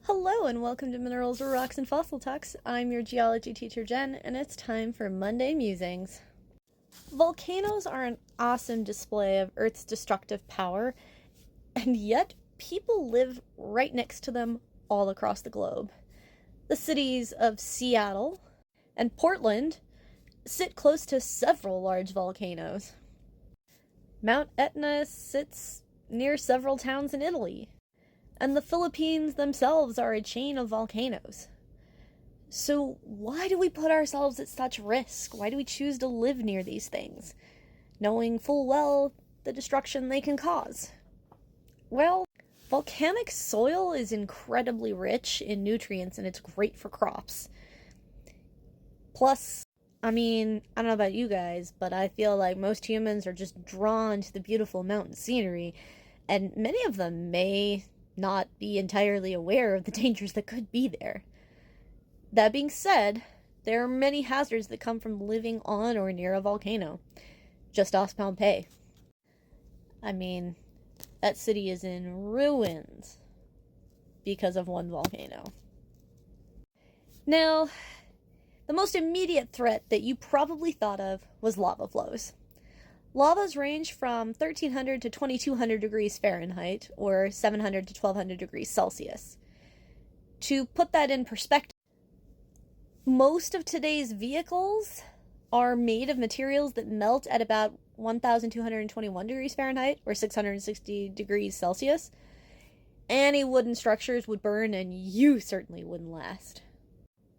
Hello and welcome to Minerals, Rocks, and Fossil Talks. I'm your geology teacher, Jen, and it's time for Monday Musings. Volcanoes are an awesome display of Earth's destructive power, and yet people live right next to them all across the globe. The cities of Seattle and Portland sit close to several large volcanoes. Mount Etna sits near several towns in Italy. And the Philippines themselves are a chain of volcanoes. So why do we put ourselves at such risk? Why do we choose to live near these things, knowing full well the destruction they can cause? Well, volcanic soil is incredibly rich in nutrients and it's great for crops. Plus, I don't know about you guys, but I feel like most humans are just drawn to the beautiful mountain scenery, and many of them may not be entirely aware of the dangers that could be there. That being said, there are many hazards that come from living on or near a volcano. Just ask Pompeii. That city is in ruins because of one volcano. Now, the most immediate threat that you probably thought of was lava flows. Lavas range from 1300 to 2200 degrees Fahrenheit, or 700 to 1200 degrees Celsius. To put that in perspective, most of today's vehicles are made of materials that melt at about 1221 degrees Fahrenheit, or 660 degrees Celsius. Any wooden structures would burn, and you certainly wouldn't last.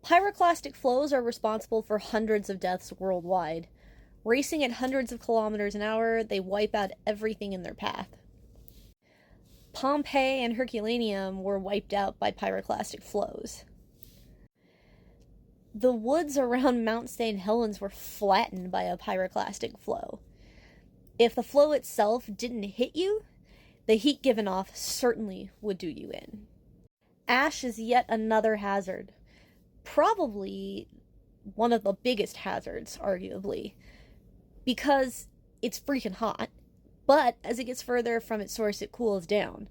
Pyroclastic flows are responsible for hundreds of deaths worldwide. Racing at hundreds of kilometers an hour, they wipe out everything in their path. Pompeii and Herculaneum were wiped out by pyroclastic flows. The woods around Mount St. Helens were flattened by a pyroclastic flow. If the flow itself didn't hit you, the heat given off certainly would do you in. Ash is yet another hazard. Probably one of the biggest hazards, arguably, because it's freaking hot, but as it gets further from its source, it cools down.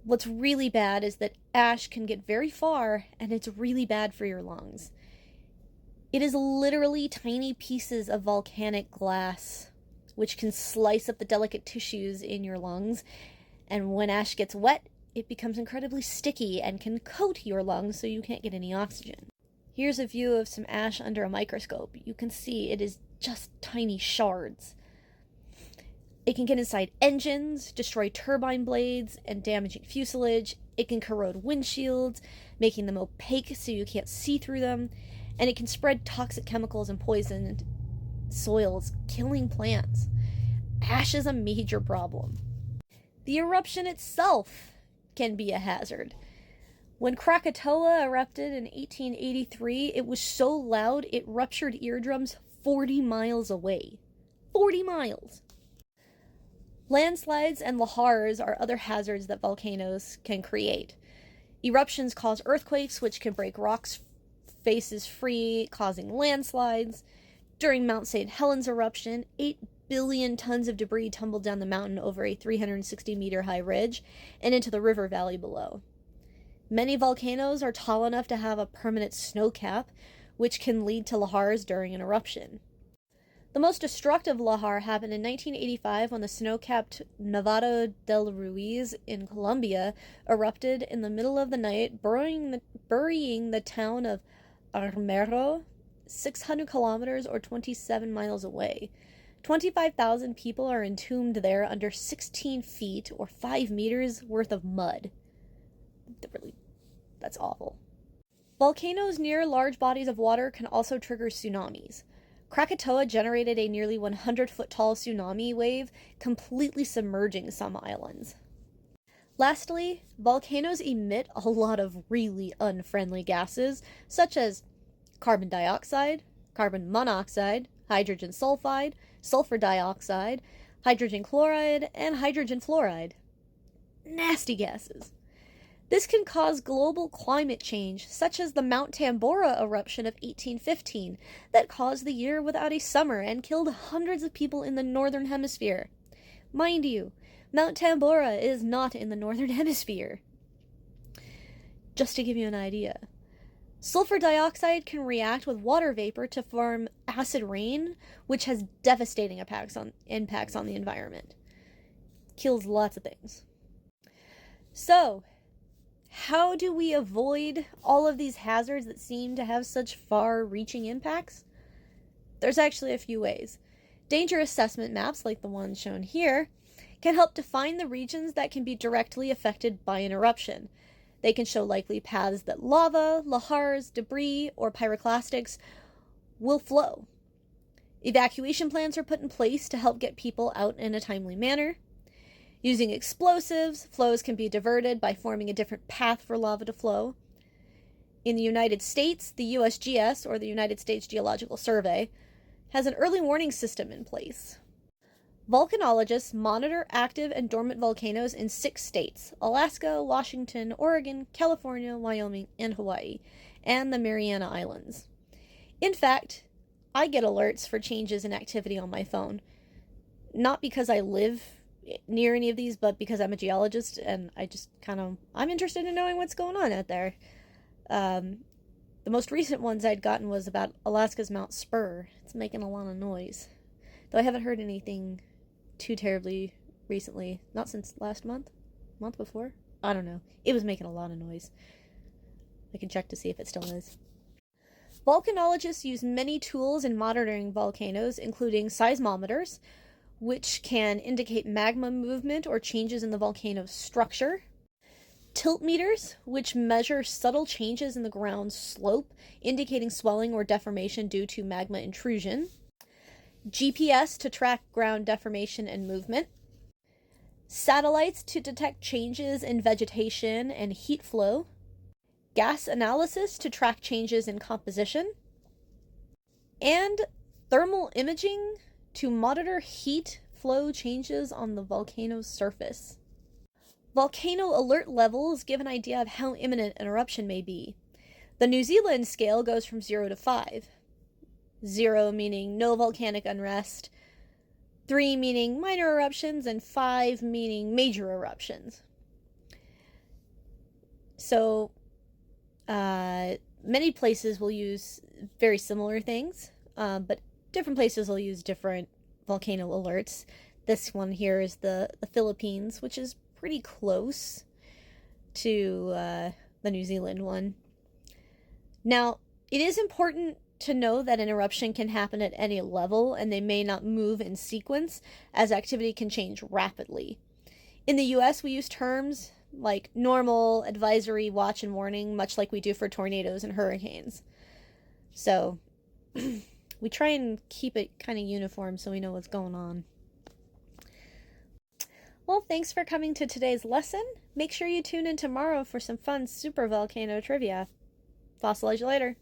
What's really bad is that ash can get very far, and it's really bad for your lungs. It is literally tiny pieces of volcanic glass, which can slice up the delicate tissues in your lungs, and when ash gets wet, it becomes incredibly sticky and can coat your lungs so you can't get any oxygen. Here's a view of some ash under a microscope. You can see it is just tiny shards. It can get inside engines, destroy turbine blades, and damaging fuselage. It can corrode windshields, making them opaque so you can't see through them. And it can spread toxic chemicals and poison into soils, killing plants. Ash is a major problem. The eruption itself can be a hazard. When Krakatoa erupted in 1883, it was so loud it ruptured eardrums 40 miles away. 40 miles! Landslides and lahars are other hazards that volcanoes can create. Eruptions cause earthquakes, which can break rocks faces free, causing landslides. During Mount St. Helens eruption, 8 billion tons of debris tumbled down the mountain over a 360-meter high ridge and into the river valley below. Many volcanoes are tall enough to have a permanent snow cap, which can lead to lahars during an eruption. The most destructive lahar happened in 1985 when the snow-capped Nevado del Ruiz in Colombia erupted in the middle of the night, burying the town of Armero 600 kilometers or 27 miles away. 25,000 people are entombed there under 16 feet or 5 meters worth of mud. That's awful. Volcanoes near large bodies of water can also trigger tsunamis. Krakatoa generated a nearly 100-foot-tall tsunami wave, completely submerging some islands. Lastly, volcanoes emit a lot of really unfriendly gases, such as carbon dioxide, carbon monoxide, hydrogen sulfide, sulfur dioxide, hydrogen chloride, and hydrogen fluoride. Nasty gases. This can cause global climate change, such as the Mount Tambora eruption of 1815 that caused the year without a summer and killed hundreds of people in the northern hemisphere. Mind you, Mount Tambora is not in the northern hemisphere. just to give you an idea. Sulfur dioxide can react with water vapor to form acid rain, which has devastating impacts on the environment. Kills lots of things. So, how do we avoid all of these hazards that seem to have such far-reaching impacts? There's actually a few ways. Danger assessment maps, like the one shown here, can help define the regions that can be directly affected by an eruption. They can show likely paths that lava, lahars, debris, or pyroclastics will flow. Evacuation plans are put in place to help get people out in a timely manner. Using explosives, flows can be diverted by forming a different path for lava to flow. In the United States, the USGS, or the United States Geological Survey, has an early warning system in place. Volcanologists monitor active and dormant volcanoes in 6 states: Alaska, Washington, Oregon, California, Wyoming, and Hawaii, and the Mariana Islands. In fact, I get alerts for changes in activity on my phone. Not because I live near any of these, but because I'm a geologist and I'm interested in knowing what's going on out there. The most recent ones I'd gotten was about Alaska's Mount Spur. It's making a lot of noise. Though I haven't heard anything too terribly recently. Not since last month? Month before? I don't know. It was making a lot of noise. I can check to see if it still is. Volcanologists use many tools in monitoring volcanoes, including seismometers, which can indicate magma movement or changes in the volcano's structure. Tilt meters, which measure subtle changes in the ground's slope, indicating swelling or deformation due to magma intrusion. GPS to track ground deformation and movement. Satellites to detect changes in vegetation and heat flow. Gas analysis to track changes in composition. And thermal imaging to monitor heat flow changes on the volcano's surface. Volcano alert levels give an idea of how imminent an eruption may be. The New Zealand scale goes from 0 to 5. 0 meaning no volcanic unrest, 3 meaning minor eruptions, and 5 meaning major eruptions. So, many places will use very similar things, but different places will use different volcano alerts. This one here is the Philippines, which is pretty close to the New Zealand one. Now, it is important to know that an eruption can happen at any level, and they may not move in sequence, as activity can change rapidly. In the US, we use terms like normal, advisory, watch, and warning, much like we do for tornadoes and hurricanes. So, we try and keep it kind of uniform so we know what's going on. Well, thanks for coming to today's lesson. Make sure you tune in tomorrow for some fun supervolcano trivia. Fossilize you later.